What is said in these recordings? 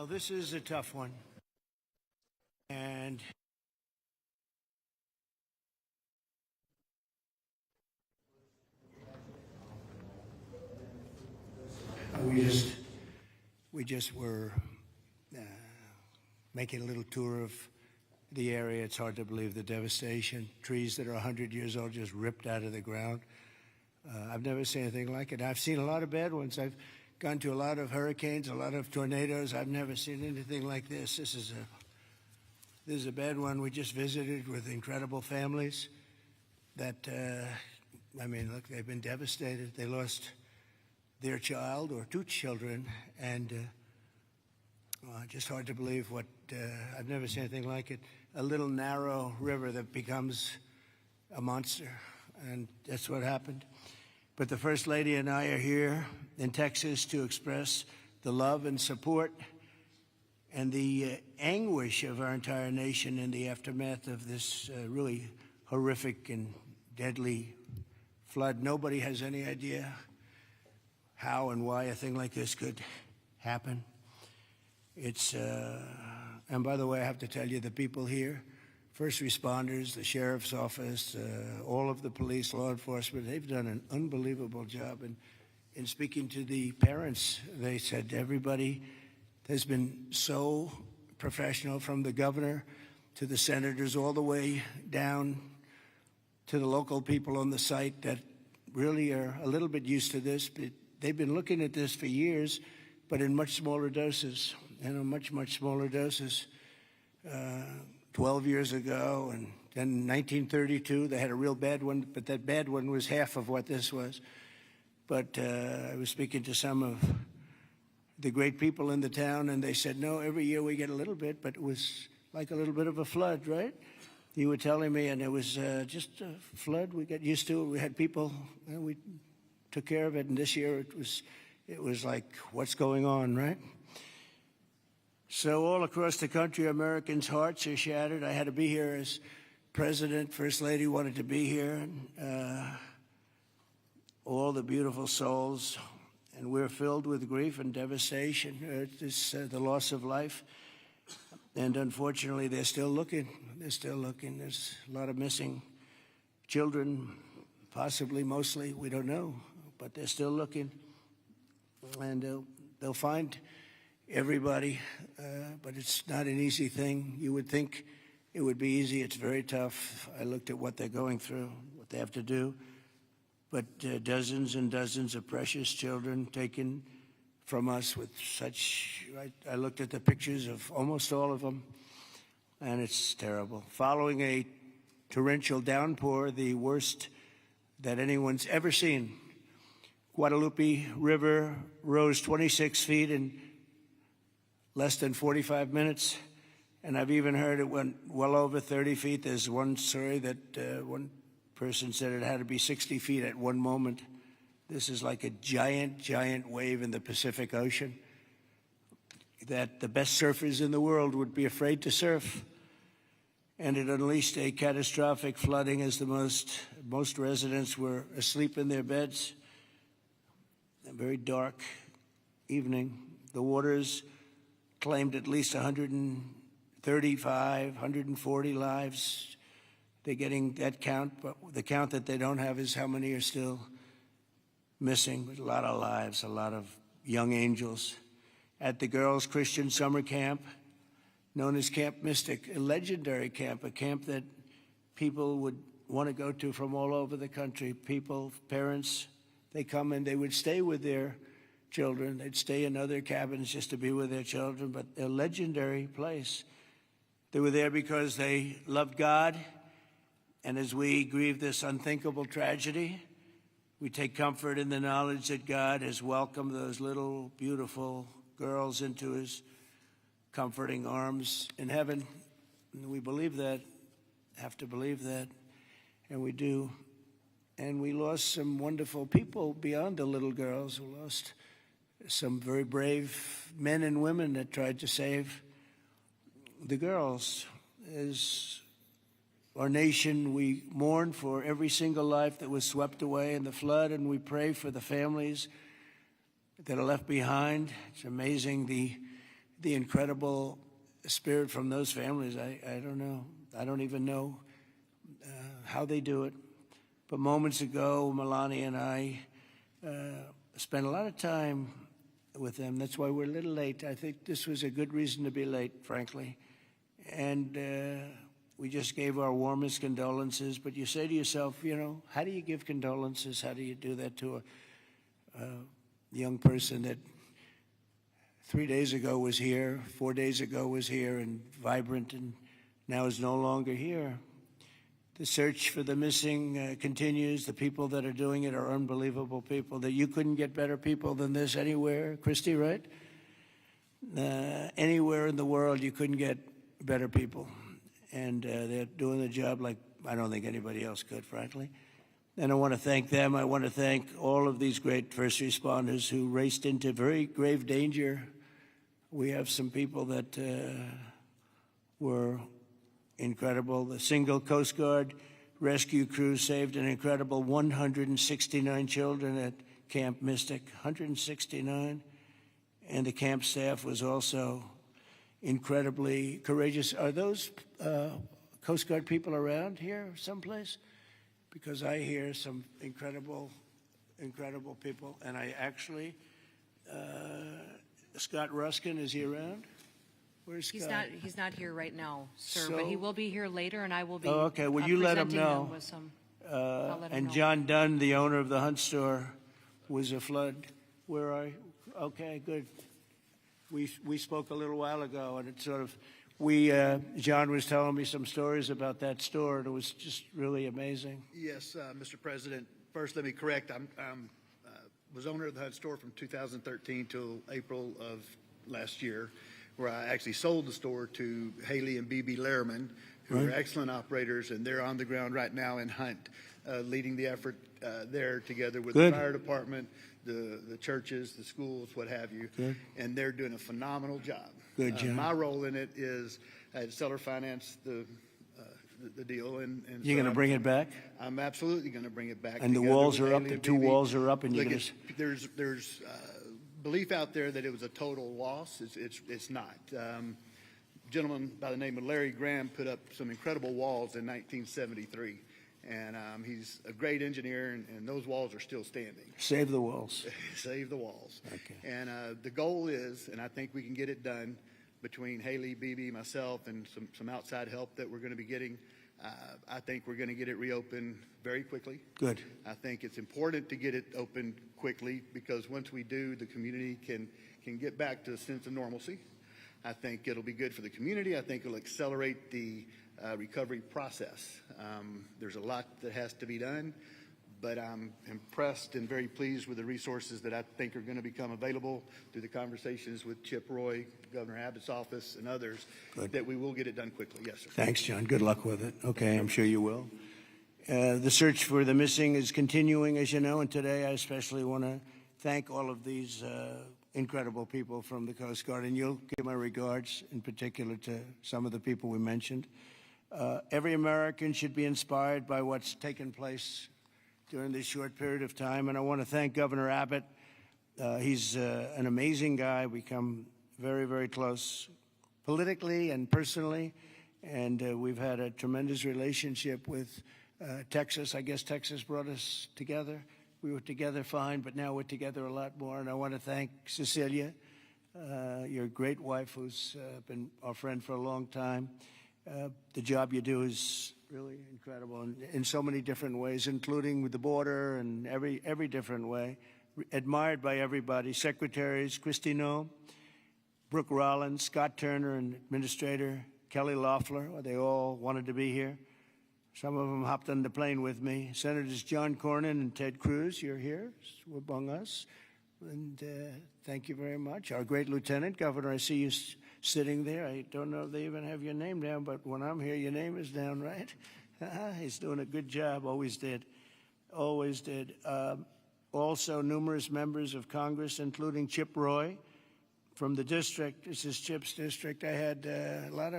Well, this is a tough one. And we just were making a little tour of the area. It's hard to believe the devastation. Trees that are 100 years old just ripped out of the ground. I've never seen anything like it. I've seen a lot of bad ones. I've gone to a lot of hurricanes, a lot of tornadoes. I've never seen anything like this. This is a bad one. We just visited with incredible families that, I mean, look, they've been devastated. They lost their child or two children, and just hard to believe what, I've never seen anything like it. A little narrow river that becomes a monster, and that's what happened. But the First Lady and I are here in Texas to express the love and support and the anguish of our entire nation in the aftermath of this really horrific and deadly flood. Nobody has any idea how and why a thing like this could happen. It's, and by the way, I have to tell you, the people here, first responders, the sheriff's office, all of the police, law enforcement, they've done an unbelievable job. And in speaking to the parents, they said everybody has been so professional, from the governor to the senators, all the way down to the local people on the site that really are a little bit used to this. But they've been looking at this for years, but in much smaller doses, and much, much smaller doses. 12 years ago, and then 1932, they had a real bad one, but that bad one was half of what this was. But I was speaking to some of the great people in the town, and they said, no, every year we get a little bit, but it was like a little bit of a flood, right? You were telling me, and it was just a flood. We got used to it. We had people, and we took care of it, and this year it was like, what's going on, right? So all across the country, Americans' hearts are shattered. I had to be here as president. First Lady wanted to be here. And, all the beautiful souls. And we're filled with grief and devastation. It's the loss of life. And unfortunately, they're still looking. They're still looking. There's a lot of missing children, possibly, mostly. We don't know. But they're still looking. And they'll find everybody, but it's not an easy thing. You would think it would be easy. It's very tough. I looked at what they're going through, what they have to do. But dozens and dozens of precious children taken from us with such, I looked at the pictures of almost all of them, and it's terrible. Following a torrential downpour, the worst that anyone's ever seen, Guadalupe River rose 26 feet in less than 45 minutes, and I've even heard it went well over 30 feet. There's one story that one person said it had to be 60 feet at one moment. This is like a giant, giant wave in the Pacific Ocean that the best surfers in the world would be afraid to surf. And it unleashed a catastrophic flooding as most residents were asleep in their beds. A very dark evening. The waters claimed at least 135, 140 lives. They're getting that count, but the count that they don't have is how many are still missing. But a lot of lives, a lot of young angels. At the girls' Christian summer camp, known as Camp Mystic, a legendary camp, a camp that people would want to go to from all over the country. People, parents, they come and they would stay with their children. They'd stay in other cabins just to be with their children, but a legendary place. They were there because they loved God, and as we grieve this unthinkable tragedy, we take comfort in the knowledge that God has welcomed those little, beautiful girls into his comforting arms in heaven. And we believe that, have to believe that, and we do. And we lost some wonderful people beyond the little girls. We lost some very brave men and women that tried to save the girls. As our nation, we mourn for every single life that was swept away in the flood, and we pray for the families that are left behind. It's amazing the incredible spirit from those families, I don't know. I don't even know how they do it. But moments ago, Melania and I spent a lot of time with them. That's why we're a little late. I think this was a good reason to be late, frankly. And we just gave our warmest condolences. But you say to yourself, you know, how do you give condolences? How do you do that to a young person that 3 days ago was here, 4 days ago was here and vibrant, and now is no longer here? The search for the missing continues. The people that are doing it are unbelievable people. That you couldn't get better people than this anywhere, Christy, right? Anywhere in the world, you couldn't get better people. And they're doing the job like I don't think anybody else could, frankly. And I want to thank them. I want to thank all of these great first responders who raced into very grave danger. We have some people that were incredible. The single Coast Guard rescue crew saved an incredible 169 children at Camp Mystic, 169. And the camp staff was also incredibly courageous. Are those Coast Guard people around here someplace? Because I hear some incredible people. And I actually, Scott Ruskin, is he around? Where's Scott? He's not here right now, sir, but he will be here later, and I will be. Oh, okay. Well, you let him know. With some, and John Dunn, the owner of the Hunt store, was a flood. Where are you? Okay, good. We spoke a little while ago, and it sort of John was telling me some stories about that store, and it was just really amazing. Yes, Mr. President. First, let me correct. I was owner of the Hunt store from 2013 till April of last year, where I actually sold the store to Haley and B.B. Lehrman, who are excellent operators, and they're on the ground right now in Hunt, leading the effort there together with the fire department, the churches, the schools, what have you. And they're doing a phenomenal job. Good job. My role in it is I had seller finance the deal. And you're going to bring it back? I'm absolutely going to bring it back. And the walls are up, the two walls are up, and you're going to... There's belief out there that it was a total loss. It's not. A gentleman by the name of Larry Graham put up some incredible walls in 1973. And he's a great engineer, and those walls are still standing. Save the walls. Save the walls. Okay. And the goal is, and I think we can get it done between Haley, BB, myself, and some outside help that we're going to be getting. I think we're going to get it reopened very quickly. Good. I think it's important to get it open quickly because once we do, the community can get back to a sense of normalcy. I think it'll be good for the community. I think it'll accelerate the recovery process. There's a lot that has to be done, but I'm impressed and very pleased with the resources that I think are going to become available through the conversations with Chip Roy, Governor Abbott's office, and others, that we will get it done quickly. Yes, sir. Thanks, John. Good luck with it. Okay, I'm sure you will. The search for the missing is continuing, as you know, and today I especially want to thank all of these incredible people from the Coast Guard, and you'll give my regards in particular to some of the people we mentioned. Every American should be inspired by what's taken place during this short period of time, and I want to thank Governor Abbott. He's an amazing guy. We come very, very close politically and personally, and we've had a tremendous relationship with Texas. I guess Texas brought us together. We were together fine, but now we're together a lot more, and I want to thank Cecilia, your great wife, who's been our friend for a long time. The job you do is really incredible in so many different ways, including with the border and every different way. Admired by everybody. Secretaries, Christine, Brooke Rollins, Scott Turner, and Administrator Kelly Loeffler, they all wanted to be here. Some of them hopped on the plane with me. Senators John Cornyn and Ted Cruz, you're here among us. And thank you very much. Our great Lieutenant Governor, I see you sitting there. I don't know if they even have your name down, but when I'm here, your name is down, right? He's doing a good job, always did. Always did. Also, numerous members of Congress, including Chip Roy from the district. This is Chip's district. I had a lot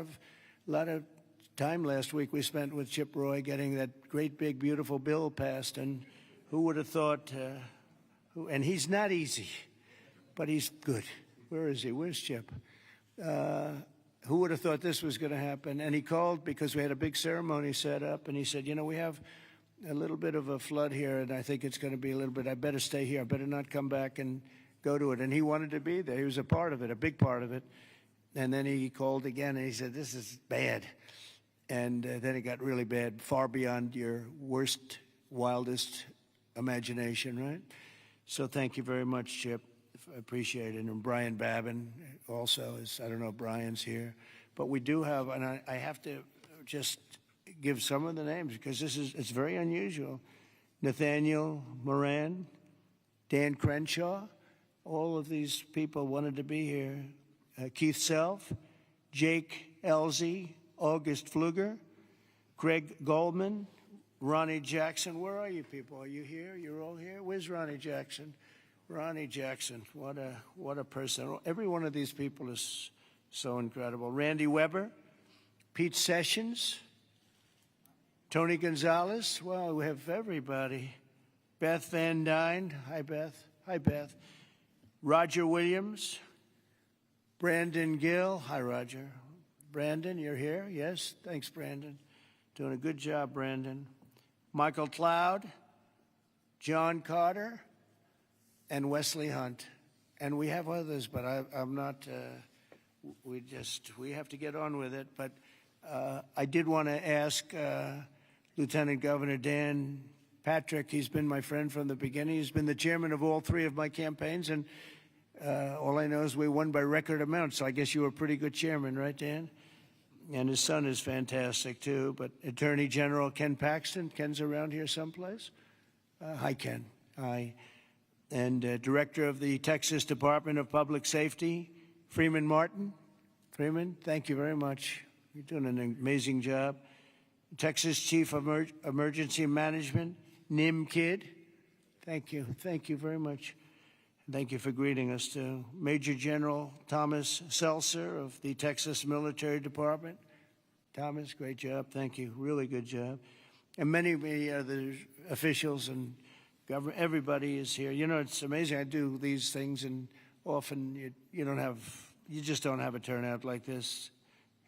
of time last week we spent with Chip Roy getting that great, big, beautiful bill passed. And who would have thought, and he's not easy, but he's good. Where is he? Where's Chip? Who would have thought this was going to happen? And he called because we had a big ceremony set up, and he said, you know, we have a little bit of a flood here, and I think it's going to be a little bit, I better stay here. I better not come back and go to it. And he wanted to be there. He was a part of it, a big part of it. And then he called again, and he said, this is bad. And then it got really bad, far beyond your worst, wildest imagination, right? So thank you very much, Chip. I appreciate it. And Brian Babin also is, I don't know if Brian's here. But we do have, and I have to just give some of the names because it's very unusual. Nathaniel Moran, Dan Crenshaw, all of these people wanted to be here. Keith Self, Jake Elzey, August Pfluger, Greg Goldman, Ronnie Jackson. Where are you people? Are you here? You're all here? Where's Ronnie Jackson? Ronnie Jackson, what a person. Every one of these people is so incredible. Randy Weber, Pete Sessions, Tony Gonzalez. Well, we have everybody. Beth Van Dyne. Hi, Beth. Hi, Beth. Roger Williams. Brandon Gill. Hi, Roger. Brandon, you're here? Yes? Thanks, Brandon. Doing a good job, Brandon. Michael Cloud. John Carter. And Wesley Hunt. And we have others, but I'm not, we have to get on with it. But I did want to ask Lieutenant Governor Dan Patrick. He's been my friend from the beginning. He's been the chairman of all three of my campaigns, and all I know is we won by record amounts. So I guess you were a pretty good chairman, right, Dan? And his son is fantastic, too. But Attorney General Ken Paxton. Ken's around here someplace. Hi, Ken. Hi. And Director of the Texas Department of Public Safety, Freeman Martin. Freeman, thank you very much. You're doing an amazing job. Texas Chief of Emergency Management, Nim Kidd. Thank you. Thank you very much. Thank you for greeting us, too. Major General Thomas Seltzer of the Texas Military Department. Thomas, great job. Thank you. Really good job. And many other officials and government, everybody is here. You know, it's amazing. I do these things, and often you just don't have a turnout like this.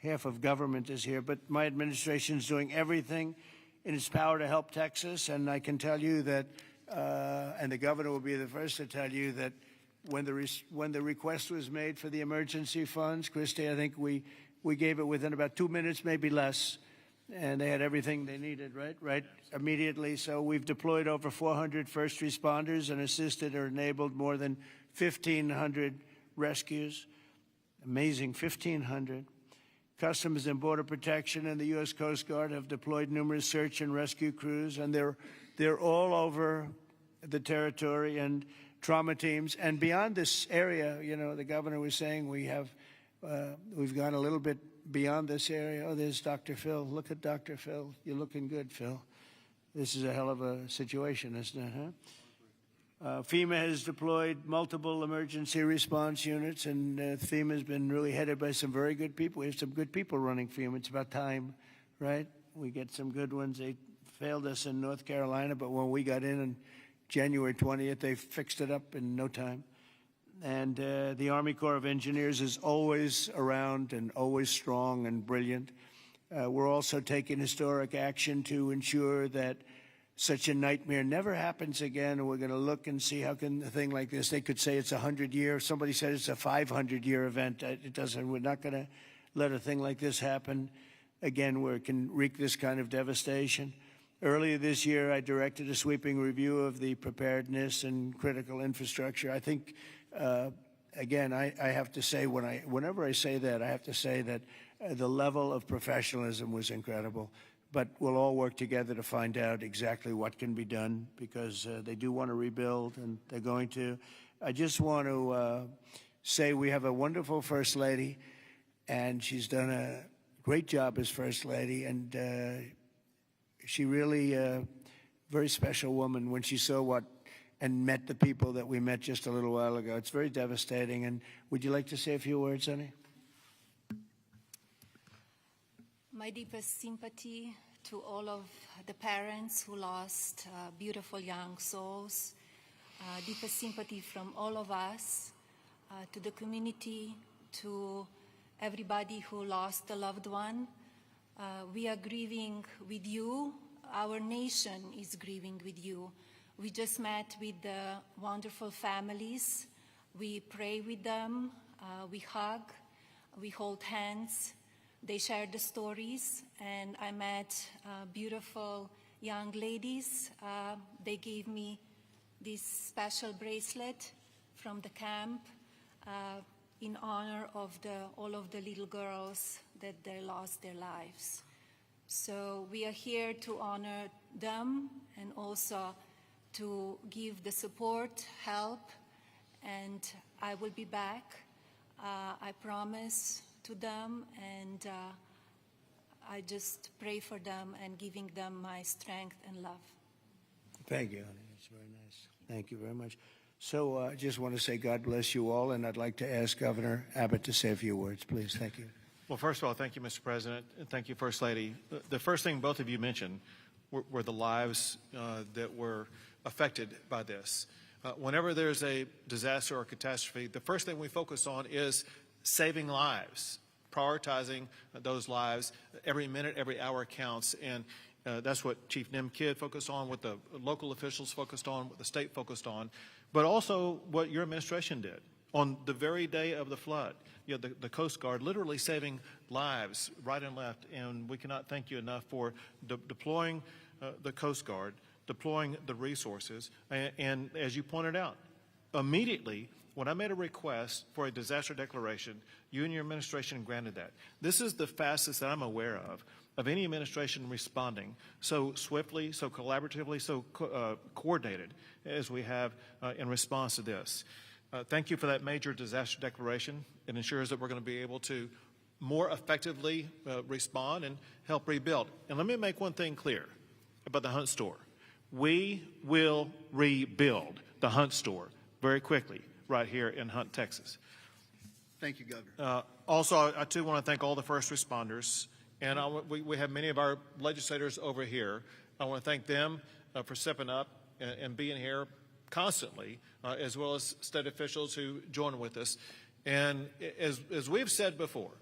Half of government is here, but my administration is doing everything in its power to help Texas, and I can tell you that, and the governor will be the first to tell you that when the request was made for the emergency funds, Christy, I think we gave it within about 2 minutes, maybe less. And they had everything they needed, right, immediately. So we've deployed over 400 first responders and assisted or enabled more than 1,500 rescues. Amazing, 1,500. Customs and Border Protection and the U.S. Coast Guard have deployed numerous search and rescue crews, and they're all over the territory, and trauma teams. And beyond this area, you know, the governor was saying we've gone a little bit beyond this area. Oh, there's Dr. Phil. Look at Dr. Phil. You're looking good, Phil. This is a hell of a situation, isn't it, huh? FEMA has deployed multiple emergency response units, and FEMA has been really headed by some very good people. We have some good people running FEMA. It's about time, right? We get some good ones. They failed us in North Carolina, but when we got in on January 20th, they fixed it up in no time. And the Army Corps of Engineers is always around and always strong and brilliant. We're also taking historic action to ensure that such a nightmare never happens again. And we're going to look and see how can a thing like this, they could say it's a 100-year. Somebody said it's a 500-year event. It doesn't. We're not going to let a thing like this happen again where it can wreak this kind of devastation. Earlier this year, I directed a sweeping review of the preparedness and critical infrastructure. I think, again, I have to say, whenever I say that, I have to say that the level of professionalism was incredible. But we'll all work together to find out exactly what can be done, because they do want to rebuild, and they're going to. I just want to say we have a wonderful First Lady, and she's done a great job as First Lady, and she really very special woman when she saw and met the people that we met just a little while ago. It's very devastating. And would you like to say a few words, honey? My deepest sympathy to all of the parents who lost beautiful young souls. Deepest sympathy from all of us to the community, to everybody who lost a loved one. We are grieving with you. Our nation is grieving with you. We just met with the wonderful families. We pray with them, we hug, we hold hands. They shared the stories, and I met beautiful young ladies. They gave me this special bracelet from the camp in honor of all of the little girls that they lost their lives. So we are here to honor them and also to give the support, help, and I will be back. I promise to them, and I just pray for them and giving them my strength and love. Thank you, honey. That's very nice. Thank you very much. So I just want to say God bless you all, and I'd like to ask Governor Abbott to say a few words, please. Thank you. Well, first of all, thank you, Mr. President, and thank you, First Lady. The first thing both of you mentioned were the lives that were affected by this. Whenever there's a disaster or catastrophe, the first thing we focus on is saving lives, prioritizing those lives. Every minute, every hour counts, and that's what Chief Nim Kidd focused on, what the local officials focused on, what the state focused on, but also what your administration did. On the very day of the flood, you know, the Coast Guard literally saving lives right and left, and we cannot thank you enough for deploying the Coast Guard, deploying the resources, and as you pointed out, immediately when I made a request for a disaster declaration, you and your administration granted that. This is the fastest that I'm aware of any administration responding so swiftly, so collaboratively, so coordinated as we have in response to this. Thank you for that major disaster declaration. It ensures that we're going to be able to more effectively respond and help rebuild. And let me make one thing clear about the Hunt store. We will rebuild the Hunt store very quickly right here in Hunt, Texas. Thank you, Governor. Also, I too want to thank all the first responders. And we have many of our legislators over here. I want to thank them for stepping up and being here constantly, as well as state officials who join with us. And as we've said before,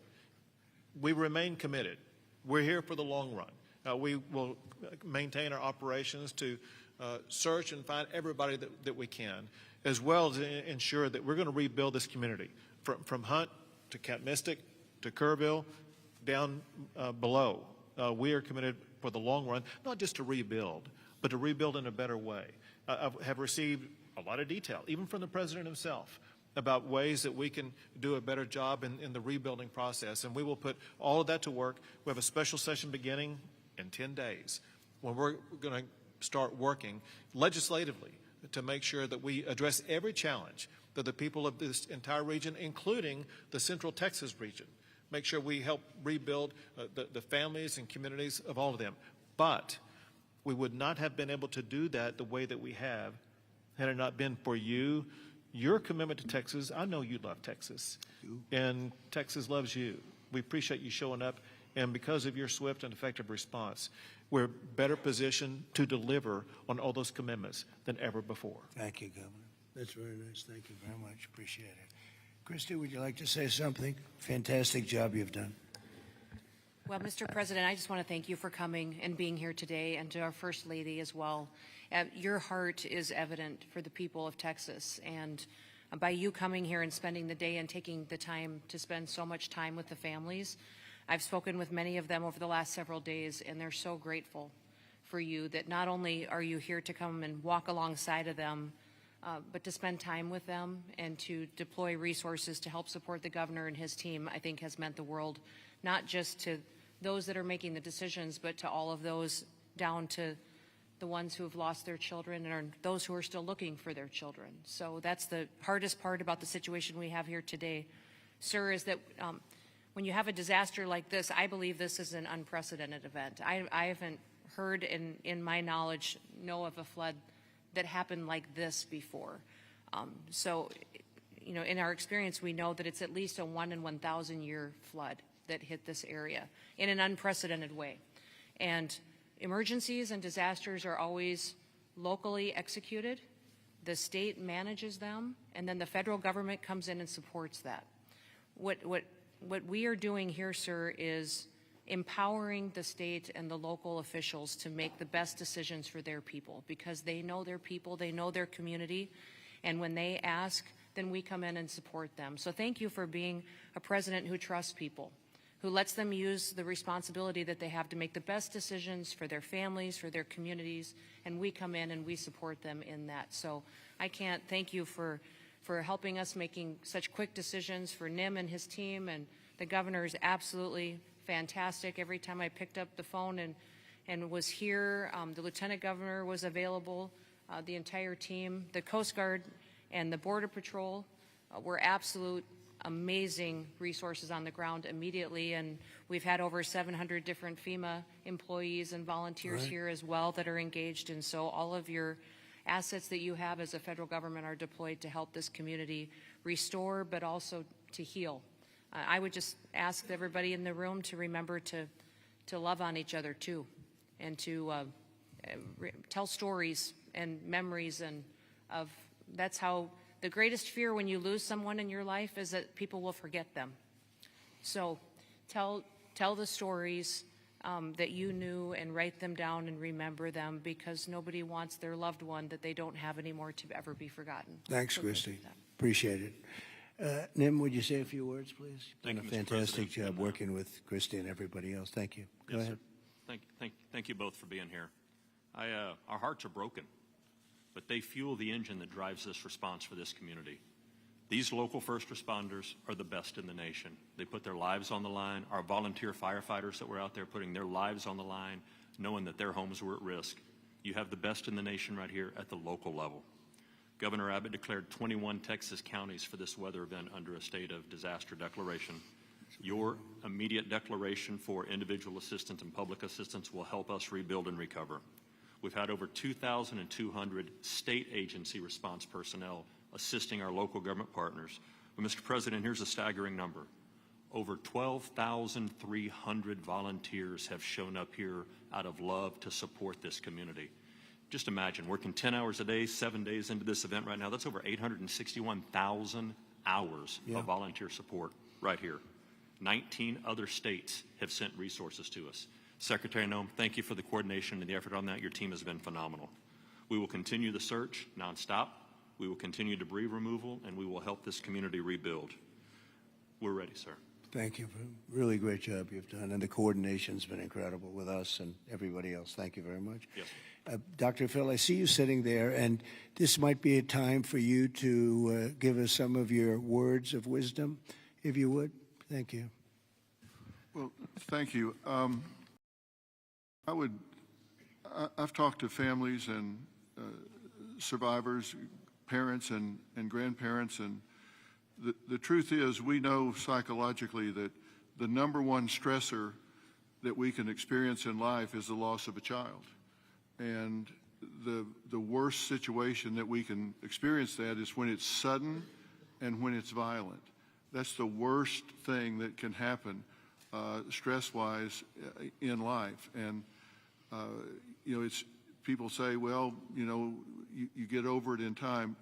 we remain committed. We're here for the long run. We will maintain our operations to search and find everybody that we can, as well as ensure that we're going to rebuild this community from Hunt to Camp Mystic to Kerrville down below. We are committed for the long run, not just to rebuild, but to rebuild in a better way. I have received a lot of detail, even from the President himself, about ways that we can do a better job in the rebuilding process, and we will put all of that to work. We have a special session beginning in 10 days when we're going to start working legislatively to make sure that we address every challenge that the people of this entire region, including the Central Texas region, make sure we help rebuild the families and communities of all of them. But we would not have been able to do that the way that we have had it not been for you, your commitment to Texas. I know you love Texas, and Texas loves you. We appreciate you showing up, and because of your swift and effective response, we're better positioned to deliver on all those commitments than ever before. Thank you, Governor. That's very nice. Thank you very much. Appreciate it. Christy, would you like to say something? Fantastic job you've done. Well, Mr. President, I just want to thank you for coming and being here today, and to our First Lady as well. Your heart is evident for the people of Texas, and by you coming here and spending the day and taking the time to spend so much time with the families, I've spoken with many of them over the last several days, and they're so grateful for you that not only are you here to come and walk alongside of them, but to spend time with them and to deploy resources to help support the governor and his team, I think has meant the world, not just to those that are making the decisions, but to all of those down to the ones who have lost their children and those who are still looking for their children. So that's the hardest part about the situation we have here today, sir, is that when you have a disaster like this, I believe this is an unprecedented event. I haven't heard in my knowledge, know of a flood that happened like this before. So, you know, in our experience, we know that it's at least a 1 in 1,000 year flood that hit this area in an unprecedented way. And emergencies and disasters are always locally executed. The state manages them, and then the federal government comes in and supports that. What what we are doing here, sir, is empowering the state and the local officials to make the best decisions for their people, because they know their people, they know their community, and when they ask, then we come in and support them. So thank you for being a president who trusts people, who lets them use the responsibility that they have to make the best decisions for their families, for their communities, and we come in and we support them in that. So I can't thank you for helping us making such quick decisions, for Nim and his team, and the governor is absolutely fantastic. Every time I picked up the phone and was here, the lieutenant governor was available, the entire team, the Coast Guard and the Border Patrol were absolute amazing resources on the ground immediately, and we've had over 700 different FEMA employees and volunteers here as well that are engaged, and so all of your assets that you have as a federal government are deployed to help this community restore, but also to heal. I would just ask everybody in the room to remember to love on each other too, and to tell stories and memories, and that's how the greatest fear when you lose someone in your life is that people will forget them. So tell the stories that you knew, and write them down and remember them, because nobody wants their loved one that they don't have anymore to ever be forgotten. Thanks, So Christy. Appreciate it. Nim, would you say a few words, please? You've done a fantastic job working with Christy and everybody else. Thank you. Go ahead. Sir. Thank you both for being here. Our hearts are broken, but they fuel the engine that drives this response for this community. These local first responders are the best in the nation. They put their lives on the line. Our volunteer firefighters that were out there putting their lives on the line, knowing that their homes were at risk. You have the best in the nation right here at the local level. Governor Abbott declared 21 Texas counties for this weather event under a state of disaster declaration. Your immediate declaration for individual assistance and public assistance will help us rebuild and recover. We've had over 2,200 state agency response personnel assisting our local government partners. But Mr. President, here's a staggering number. Over 12,300 volunteers have shown up here out of love to support this community. Just imagine, working 10 hours a day, 7 days into this event right now, that's over 861,000 hours of volunteer support right here. 19 other states have sent resources to us. Secretary Noem, thank you for the coordination and the effort on that. Your team has been phenomenal. We will continue the search nonstop. We will continue debris removal, and we will help this community rebuild. We're ready, sir. Thank you for a really great job you've done, and the coordination's been incredible with us and everybody else. Thank you very much. Yes. Dr. Phil, I see you sitting there, and this might be a time for you to give us some of your words of wisdom, if you would. Thank you. Well, thank you. I've talked to families and survivors, parents and grandparents, and the truth is we know psychologically that the number one stressor that we can experience in life is the loss of a child. And the worst situation that we can experience that is when it's sudden and when it's violent. That's the worst thing that can happen stress-wise in life. And you know, it's people say, well, you know, you get over it in time.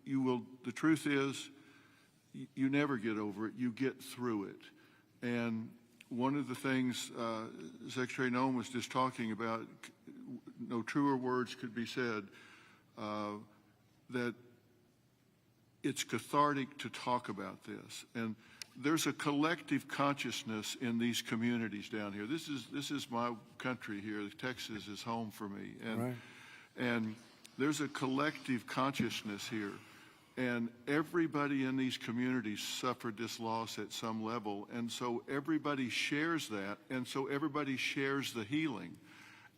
You will. The truth is, you never get over it. You get through it. And one of the things Secretary Noem was just talking about, no truer words could be said, that it's cathartic to talk about this. And there's a collective consciousness in these communities down here. This is my country here. Texas is home for me. And there's a collective consciousness here. And everybody in these communities suffered this loss at some level. And so everybody shares that. And so everybody shares the healing.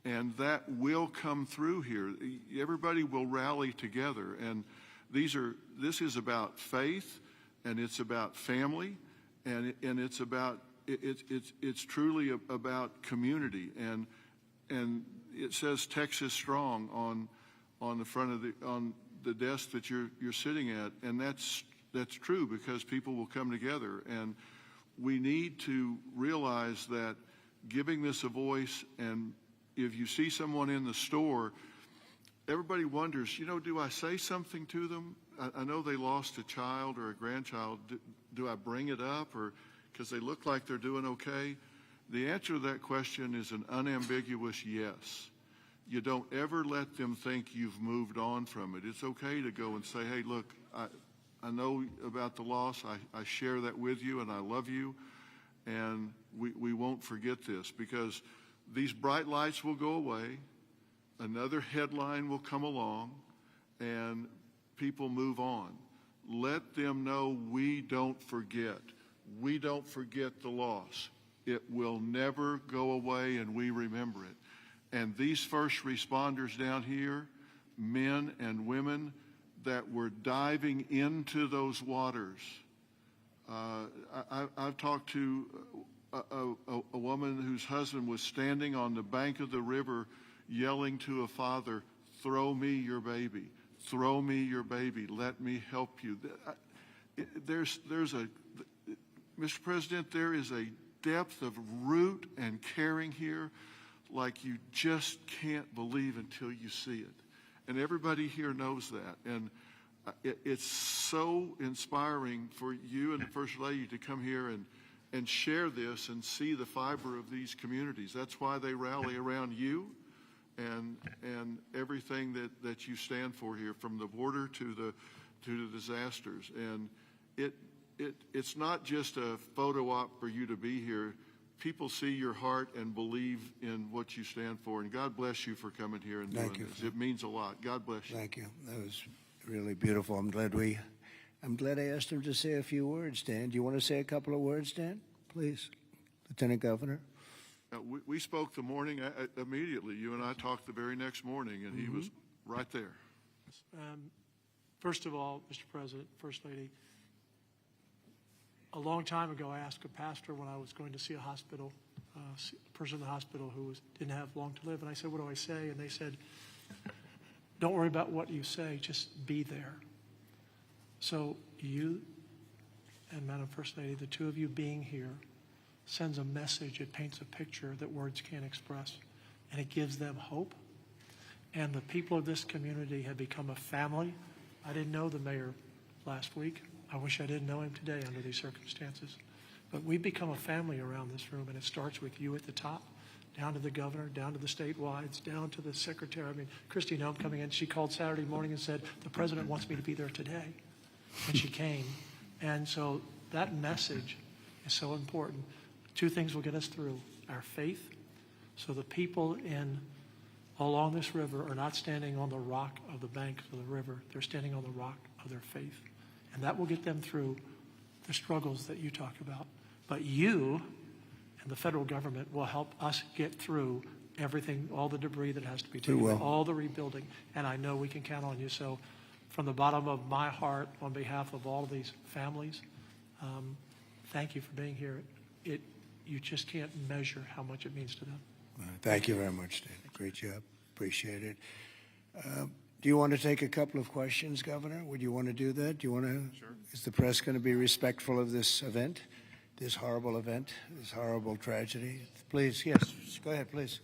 And that will come through here. Everybody will rally together. And this is about faith, and it's about family, and it's about it's truly about community. And it says Texas Strong on the front of the desk that you're sitting at, and that's true, because people will come together. And we need to realize that giving this a voice, and if you see someone in the store, everybody wonders, you know, do I say something to them? I know they lost a child or a grandchild. Do I bring it up, or because they look like they're doing okay? The answer to that question is an unambiguous yes. You don't ever let them think you've moved on from it. It's okay to go and say, hey, look, I know about the loss. I share that with you, and I love you, and we won't forget this, because these bright lights will go away. Another headline will come along, and people move on. Let them know we don't forget. We don't forget the loss. It will never go away, and we remember it. And these first responders down here, men and women that were diving into those waters. I've talked to a woman whose husband was standing on the bank of the river yelling to a father, throw me your baby, throw me your baby, let me help you. Mr. President, there is a depth of root and caring here like you just can't believe until you see it. And everybody here knows that. And it's so inspiring for you and the First Lady to come here and share this and see the fiber of these communities. That's why they rally around you and everything that you stand for here, from the border to the disasters. And it's not just a photo op for you to be here. People see your heart and believe in what you stand for. And God bless you for coming here and doing this. It means a lot. God bless you. Thank you. That was really beautiful. I'm glad I asked him to say a few words, Dan. Do you want to say a couple of words, Dan? Please, Lieutenant Governor. We spoke the morning immediately. You and I talked the very next morning, and he was right there. First of all, Mr. President, First Lady, a long time ago, I asked a pastor when I was going to see a hospital, a person in the hospital who didn't have long to live, and I said, what do I say? And they said, don't worry about what you say, just be there. So you and Madam First Lady, the two of you being here, sends a message. It paints a picture that words can't express, and it gives them hope. And the people of this community have become a family. I didn't know the mayor last week. I wish I didn't know him today under these circumstances. But we've become a family around this room, and it starts with you at the top, down to the governor, down to the statewide, down to the secretary. I mean, Christy Nome coming in, she called Saturday morning and said, the president wants me to be there today. And she came. And so that message is so important. Two things will get us through: our faith, so the people along this river are not standing on the rock of the bank of the river. They're standing on the rock of their faith. And that will get them through the struggles that you talk about. But you and the federal government will help us get through everything, all the debris that has to be taken, all the rebuilding. And I know we can count on you. So from the bottom of my heart, on behalf of all of these families, thank you for being here. You just can't measure how much it means to them. Thank you very much, Dan. Great job. Appreciate it. Do you want to take a couple of questions, Governor? Would you want to do that? Do you want to? Sure. Is the press going to be respectful of this event, this horrible event, this horrible tragedy? Please, yes. Go ahead, please.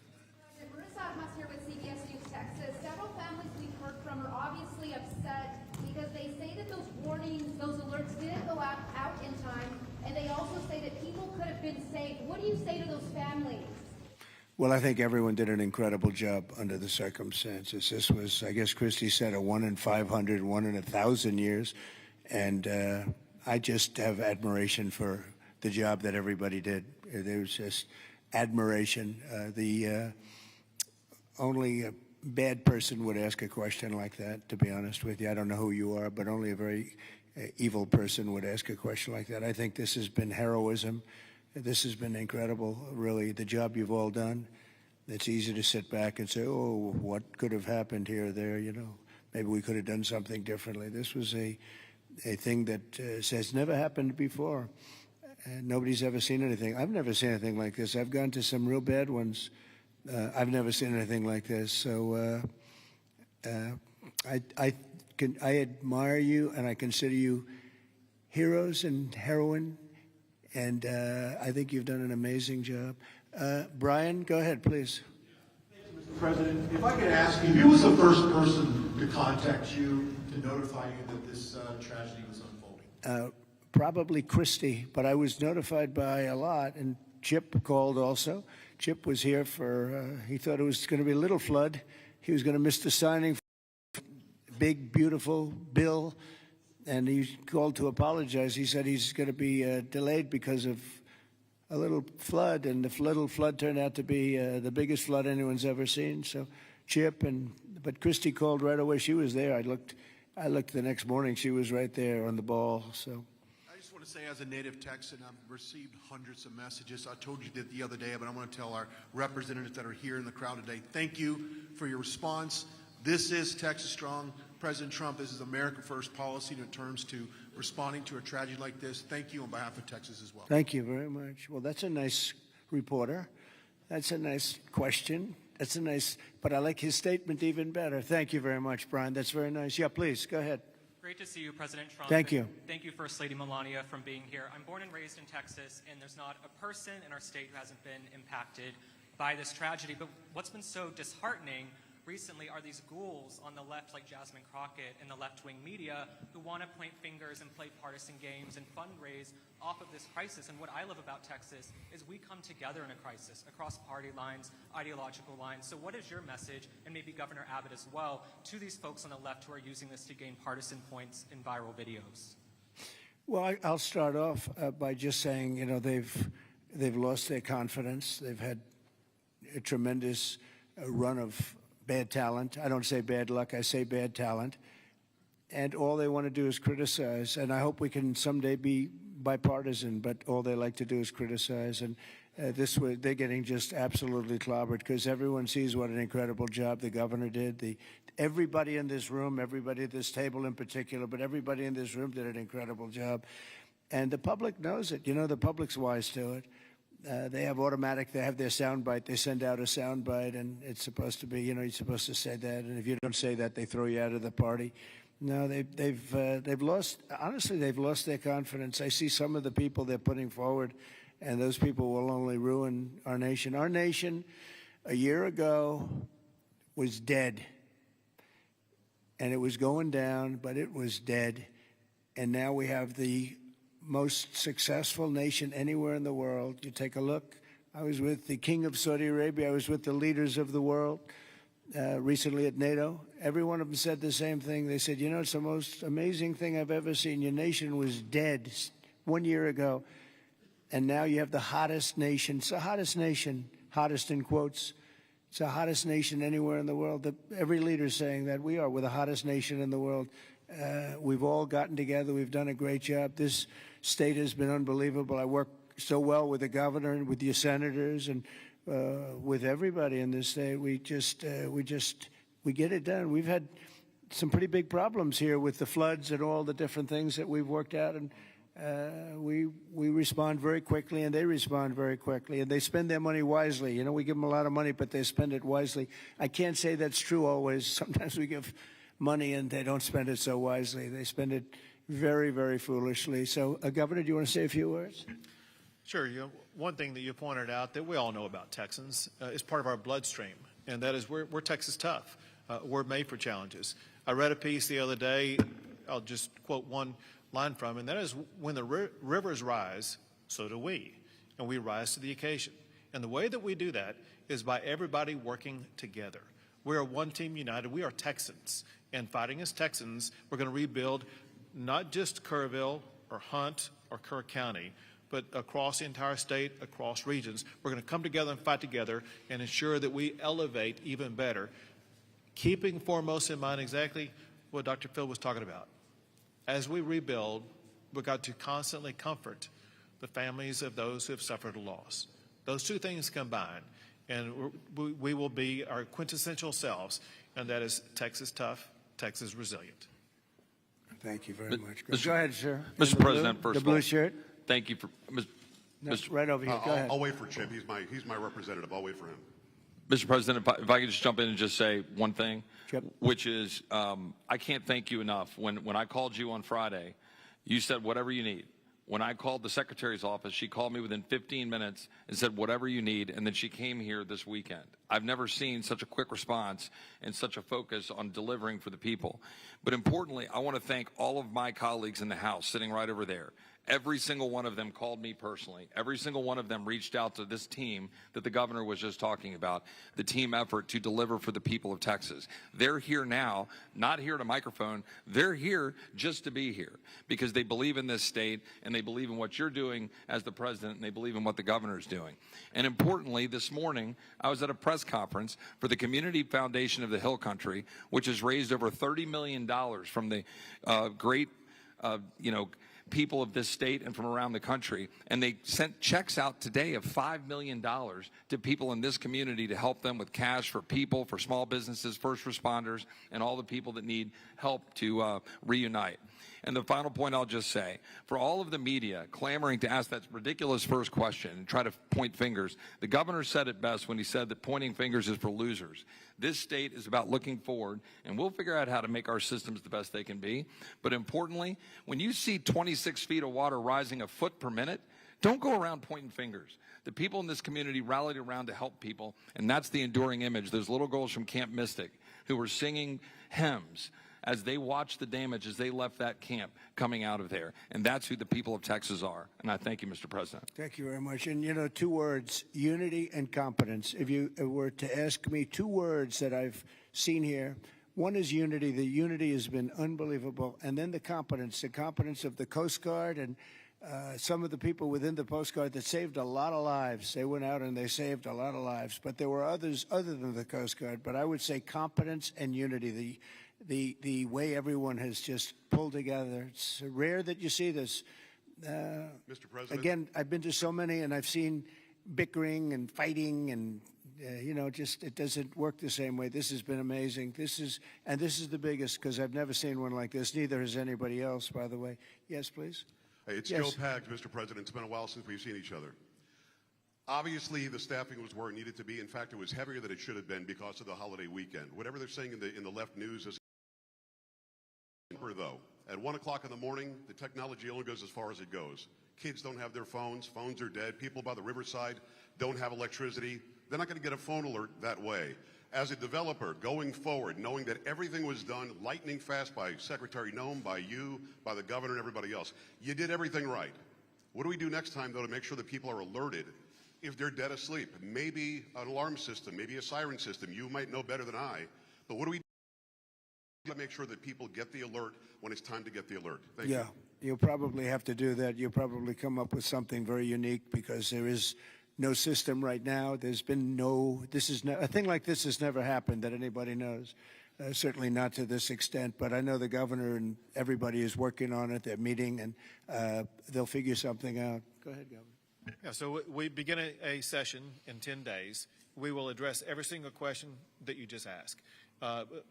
Marissa Admas here with CBS News Texas. Several families we've heard from are obviously upset because they say that those warnings, those alerts didn't go out in time, and they also say that people could have been saved. What do you say to those families? Well, I think everyone did an incredible job under the circumstances. This was, I guess Christy said, a 1 in 500, 1 in 1,000 years. And I just have admiration for the job that everybody did. There was just admiration. Only a bad person would ask a question like that, to be honest with you. I don't know who you are, but only a very evil person would ask a question like that. I think this has been heroism. This has been incredible, really, the job you've all done. It's easy to sit back and say, oh, what could have happened here or there, you know. Maybe we could have done something differently. This was a thing that has never happened before. And nobody's ever seen anything. I've never seen anything like this. I've gone to some real bad ones. I've never seen anything like this. So I admire you, and I consider you heroes and heroine. And I think you've done an amazing job. Brian, go ahead, please. Thank you, Mr. President. If I could ask you, who was the first person to contact you to notify you that this tragedy was unfolding? probably Christie, but I was notified by a lot, and Chip called also. Chip was here for, he thought it was going to be a little flood. He was going to miss the signing for big, beautiful bill, and he called to apologize. He said he's going to be delayed because of a little flood, and the little flood turned out to be the biggest flood anyone's ever seen. So Chip, but Christie called right away. She was there. I looked the next morning. She was right there on the ball. So I just want to say, as a native Texan, I've received hundreds of messages. I told you that the other day, but I want to tell our representatives that are here in the crowd today, thank you for your response. This is Texas Strong. President Trump, this is America First policy in terms to responding to a tragedy like this. Thank you on behalf of Texas as well. thank you very much. Well, that's a nice reporter. That's a nice question. That's a nice, but I like his statement even better. Thank you very much, Brian. That's very nice. Yeah, please, go ahead. Great to see you, President Trump. Thank you. Thank you, First Lady Melania, for being here. I'm born and raised in Texas, and there's not a person in our state who hasn't been impacted by this tragedy. But what's been so disheartening recently are these ghouls on the left, like Jasmine Crockett, and the left-wing media who want to point fingers and play partisan games and fundraise off of this crisis. And what I love about Texas is we come together in a crisis across party lines, ideological lines. So what is your message, and maybe Governor Abbott as well, to these folks on the left who are using this to gain partisan points in viral videos? Well, I'll start off by just saying, you know, they've lost their confidence. They've had a tremendous run of bad talent. I don't say bad luck, I say bad talent. And all they want to do is criticize. And I hope we can someday be bipartisan, but all they like to do is criticize. And they're getting just absolutely clobbered because everyone sees what an incredible job the governor did. Everybody in this room, everybody at this table in particular, but everybody in this room did an incredible job. And the public knows it. You know, the public's wise to it. They have their soundbite. They send out a soundbite, and it's supposed to be, you know, you're supposed to say that. And if you don't say that, they throw you out of the party. No, they've lost, honestly, they've lost their confidence. I see some of the people they're putting forward, and those people will only ruin our nation. Our nation, a year ago, was dead. And it was going down, but it was dead. And now we have the most successful nation anywhere in the world. You take a look. I was with the King of Saudi Arabia. I was with the leaders of the world recently at NATO. Every one of them said the same thing. They said, you know, it's the most amazing thing I've ever seen. Your nation was dead 1 year ago, and now you have the hottest nation. It's the hottest nation, hottest in quotes. It's the hottest nation anywhere in the world. Every leader is saying that we're the hottest nation in the world. We've all gotten together. We've done a great job. This state has been unbelievable. I work so well with the governor and with your senators and with everybody in this state. We get it done. We've had some pretty big problems here with the floods and all the different things that we've worked out, and we respond very quickly, and they respond very quickly, and they spend their money wisely. You know, we give them a lot of money, but they spend it wisely. I can't say that's true always. Sometimes we give money and they don't spend it so wisely. They spend it very, very foolishly. So, Governor, do you want to say a few words? Sure. You know, one thing that you pointed out that we all know about Texans is part of our bloodstream, and that is we're Texas tough. We're made for challenges. I read a piece the other day. I'll just quote one line from, and that is, when the rivers rise, so do we, and we rise to the occasion. And the way that we do that is by everybody working together. We are one team united. We are Texans, and fighting as Texans, we're going to rebuild not just Kerrville or Hunt or Kerr County, but across the entire state, across regions. We're going to come together and fight together and ensure that we elevate even better, keeping foremost in mind exactly what Dr. Phil was talking about. As we rebuild, we've got to constantly comfort the families of those who have suffered a loss. Those two things combined, and we will be our quintessential selves, and that is Texas tough, Texas resilient. Thank you very much. Go ahead, sir. Mr. President, first of all, the blue shirt. Thank you for Right over here. Go ahead. I'll wait for Chip. He's my representative. I'll wait for him. Mr. President, if I could just jump in and just say one thing, Chip. which is I can't thank you enough. When I called you on Friday, you said whatever you need. When I called the Secretary's office, she called me within 15 minutes and said whatever you need, and then she came here this weekend. I've never seen such a quick response and such a focus on delivering for the people. But importantly, I want to thank all of my colleagues in the House sitting right over there. Every single one of them called me personally. Every single one of them reached out to this team that the governor was just talking about, the team effort to deliver for the people of Texas. They're here now, not here to microphone. They're here just to be here because they believe in this state and they believe in what you're doing as the president and they believe in what the governor's doing. And importantly, this morning, I was at a press conference for the Community Foundation of the Hill Country, which has raised over $30 million from the great, people of this state and from around the country, and they sent checks out today of $5 million to people in this community to help them with cash for people, for small businesses, first responders, and all the people that need help to reunite. And the final point I'll just say, for all of the media clamoring to ask that ridiculous first question and try to point fingers, the governor said it best when he said that pointing fingers is for losers. This state is about looking forward, and we'll figure out how to make our systems the best they can be. But importantly, when you see 26 feet of water rising a foot per minute, don't go around pointing fingers. The people in this community rallied around to help people, and that's the enduring image. Those little girls from Camp Mystic who were singing hymns as they watched the damage as they left that camp coming out of there. And that's who the people of Texas are. And I thank you, Mr. President. Thank you very much. And, 2 words, unity and competence. If you were to ask me 2 words that I've seen here, one is unity. The unity has been unbelievable. And then the competence of the Coast Guard and some of the people within the Coast Guard that saved a lot of lives. They went out and they saved a lot of lives. But there were others other than the Coast Guard. But I would say competence and unity, the way everyone has just pulled together. It's rare that you see this. Mr. President. Again, I've been to so many, and I've seen bickering and fighting, and just it doesn't work the same way. This has been amazing. This is the biggest because I've never seen one like this. Neither has anybody else, by the way. Yes, please. Hey, it's Yes. Joe Pags, Mr. President. It's been a while since we've seen each other. Obviously, the staffing was where it needed to be. In fact, it was heavier than it should have been because of the holiday weekend. Whatever they're saying in the left news is though. At 1 o'clock in the morning, the technology only goes as far as it goes. Kids don't have their phones. Phones are dead. People by the riverside don't have electricity. They're not going to get a phone alert that way. As a developer, going forward, knowing that everything was done lightning fast by Secretary Noem, by you, by the governor, and everybody else, you did everything right. What do we do next time, though, to make sure that people are alerted if they're dead asleep? Maybe an alarm system, maybe a siren system. You might know better than I. But what do we do to make sure that people get the alert when it's time to get the alert? Thank you. Yeah, you'll probably have to do that. You'll probably come up with something very unique because there is no system right now. There's been a thing like this has never happened that anybody knows. Certainly not to this extent, but I know the governor and everybody is working on it. They're meeting, and they'll figure something out. Go ahead, Governor. Yeah, so we begin a session in 10 days. We will address every single question that you just asked.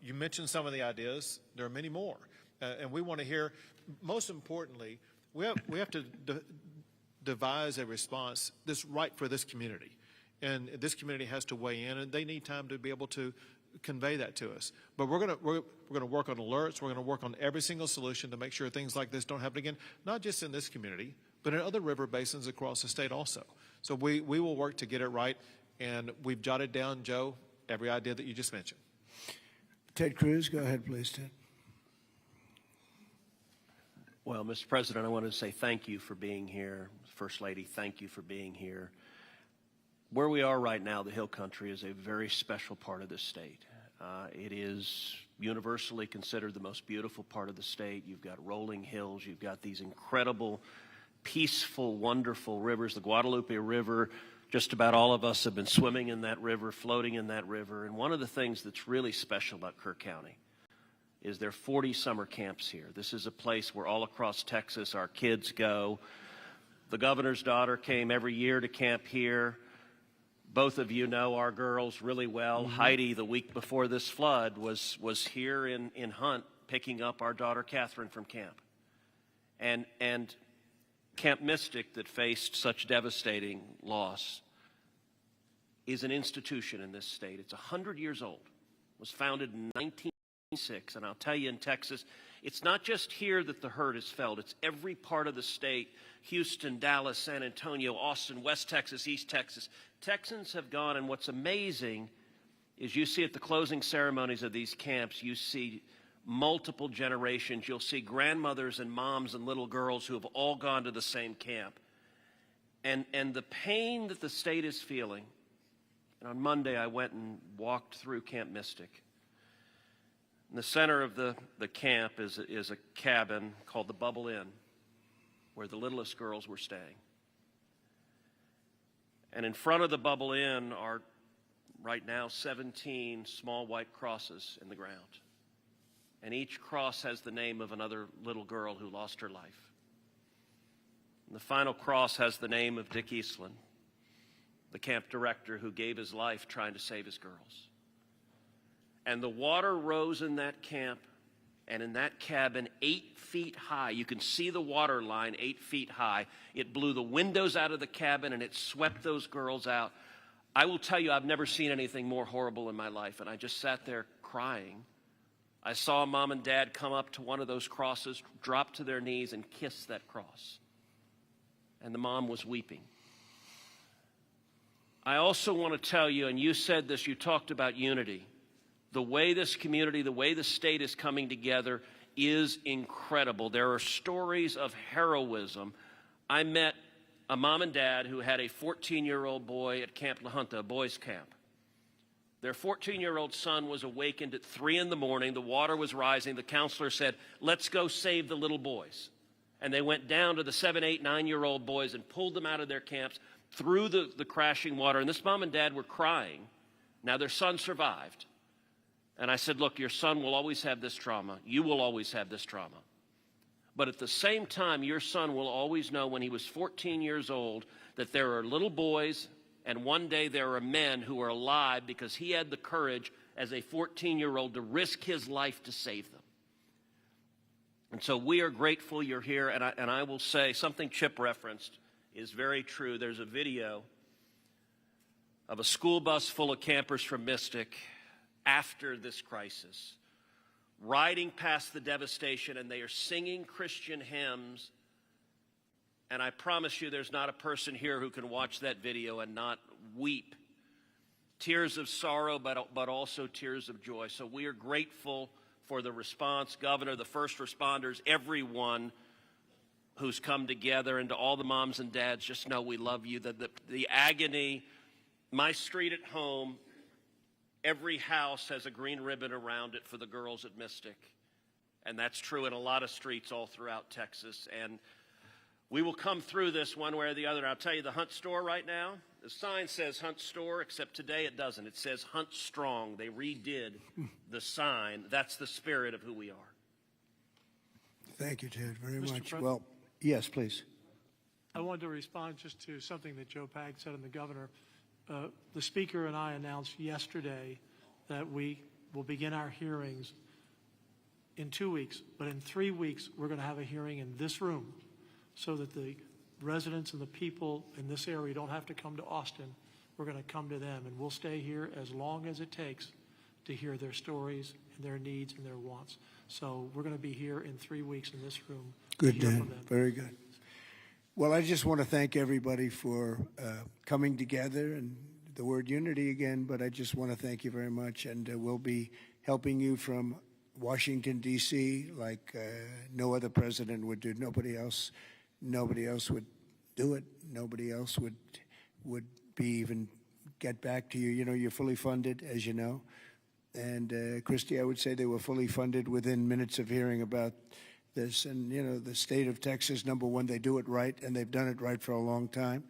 You mentioned some of the ideas. There are many more. And we want to hear, most importantly, we have to devise a response that's right for this community. And this community has to weigh in, and they need time to be able to convey that to us. But we're going to work on alerts. We're going to work on every single solution to make sure things like this don't happen again, not just in this community, but in other river basins across the state also. So we will work to get it right, and we've jotted down, Joe, every idea that you just mentioned. Ted Cruz, go ahead, please, Ted. Well, Mr. President, I want to say thank you for being here. First Lady, thank you for being here. Where we are right now, the Hill Country, is a very special part of this state. It is universally considered the most beautiful part of the state. You've got rolling hills. You've got these incredible, peaceful, wonderful rivers. The Guadalupe River, just about all of us have been swimming in that river, floating in that river. And one of the things that's really special about Kerr County is there are 40 summer camps here. This is a place where all across Texas our kids go. The governor's daughter came every year to camp here. Both of you know our girls really well. Mm-hmm. Heidi, the week before this flood, was here in Hunt picking up our daughter Catherine from camp. And Camp Mystic, that faced such devastating loss, is an institution in this state. It's 100 years old. It was founded in 1906. And I'll tell you, in Texas, it's not just here that the hurt is felt. It's every part of the state. Houston, Dallas, San Antonio, Austin, West Texas, East Texas. Texans have gone, and what's amazing is you see at the closing ceremonies of these camps, you see multiple generations. You'll see grandmothers and moms and little girls who have all gone to the same camp. And the pain that the state is feeling, and on Monday I went and walked through Camp Mystic. In the center of the camp is a cabin called the Bubble Inn, where the littlest girls were staying. And in front of the Bubble Inn are right now 17 small white crosses in the ground. And each cross has the name of another little girl who lost her life. And the final cross has the name of Dick Eastland, the camp director who gave his life trying to save his girls. And the water rose in that camp and in that cabin 8 feet high. You can see the water line 8 feet high. It blew the windows out of the cabin and it swept those girls out. I will tell you, I've never seen anything more horrible in my life, and I just sat there crying. I saw Mom and Dad come up to one of those crosses, drop to their knees, and kiss that cross. And the mom was weeping. I also want to tell you, and you said this, you talked about unity. The way this community, the way the state is coming together is incredible. There are stories of heroism. I met a mom and dad who had a 14-year-old boy at Camp La Junta, a boys' camp. Their 14-year-old son was awakened at 3 in the morning. The water was rising. The counselor said, let's go save the little boys. And they went down to the 7, 8, 9-year-old boys and pulled them out of their camps through the crashing water. And this mom and dad were crying. Now their son survived. And I said, look, your son will always have this trauma. You will always have this trauma. But at the same time, your son will always know when he was 14 years old that there are little boys and one day there are men who are alive because he had the courage as a 14-year-old to risk his life to save them. And so we are grateful you're here. And I will say something Chip referenced is very true. There's a video of a school bus full of campers from Mystic after this crisis, riding past the devastation, and they are singing Christian hymns. And I promise you there's not a person here who can watch that video and not weep. Tears of sorrow, but also tears of joy. So we are grateful for the response, Governor, the first responders, everyone who's come together, and to all the moms and dads, just know we love you. The agony, my street at home, every house has a green ribbon around it for the girls at Mystic. And that's true in a lot of streets all throughout Texas. And we will come through this one way or the other. I'll tell you, the Hunt store right now, the sign says Hunt store, except today it doesn't. It says Hunt Strong. They redid the sign. That's the spirit of who we are. Thank you, Ted, very Mr. much. President? Well, yes, please. I wanted to respond just to something that Joe Pag said and the governor. The speaker and I announced yesterday that we will begin our hearings in 2 weeks, but in 3 weeks we're going to have a hearing in this room so that the residents and the people in this area don't have to come to Austin. We're going to come to them, and we'll stay here as long as it takes to hear their stories and their needs and their wants. So we're going to be here in 3 weeks in this room. Good, to hear Dan. from them. Very good. Well, I just want to thank everybody for coming together, and the word unity again, but I just want to thank you very much. And we'll be helping you from Washington, D.C., like no other president would do. Nobody else would do it. Nobody else would be even get back to you. You know, you're fully funded, as you know. And Christy, I would say they were fully funded within minutes of hearing about this. And, you know, the state of Texas, number one, they do it right, and they've done it right for a long time.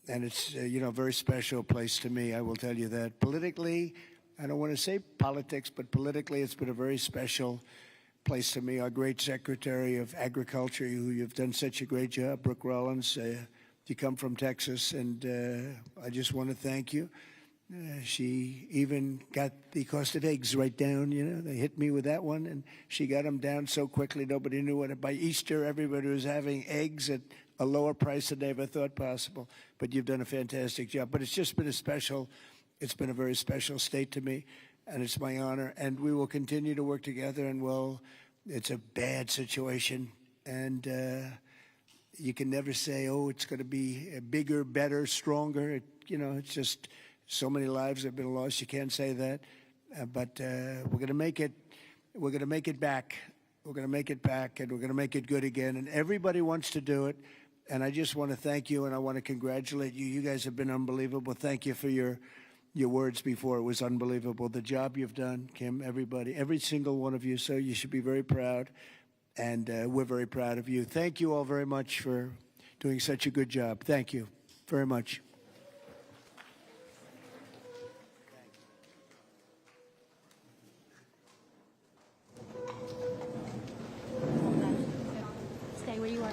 And it's, you know, a very special place to me, I will tell you that. Politically, I don't want to say politics, but politically it's been a very special place to me. Our great Secretary of Agriculture, who you've done such a great job, Brooke Rollins, you come from Texas, and I just want to thank you. She even got the cost of eggs right down, you know. They hit me with that one, and she got them down so quickly nobody knew what. By Easter, everybody was having eggs at a lower price than they ever thought possible. But you've done a fantastic job. But it's just been it's been a very special state to me, and it's my honor. And we will continue to work together, and it's a bad situation, and you can never say, oh, it's going to be bigger, better, stronger. It's just so many lives have been lost. You can't say that. But we're going to make it. We're going to make it back. We're going to make it back, and we're going to make it good again. And everybody wants to do it. And I just want to thank you, and I want to congratulate you. You guys have been unbelievable. Thank you for your words before. It was unbelievable. The job you've done, Kim, everybody, every single one of you. So you should be very proud, and we're very proud of you. Thank you all very much for doing such a good job. Thank you very much. Stay where you are.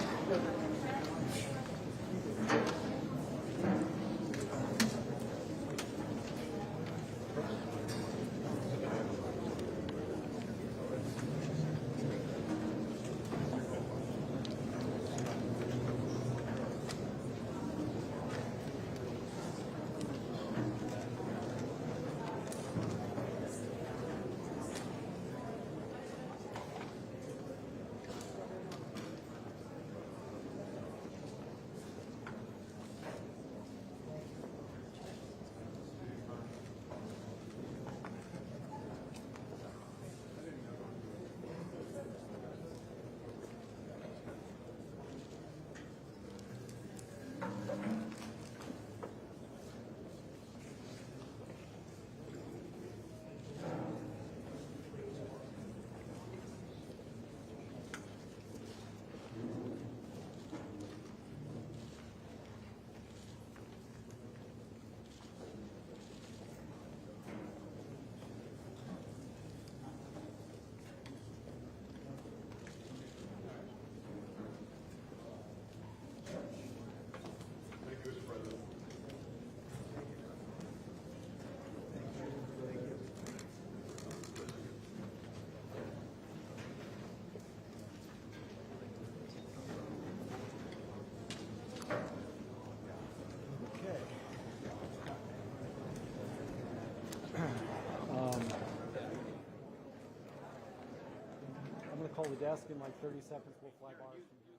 I'm going to call the desk in like 30 seconds. We'll fly bars from here.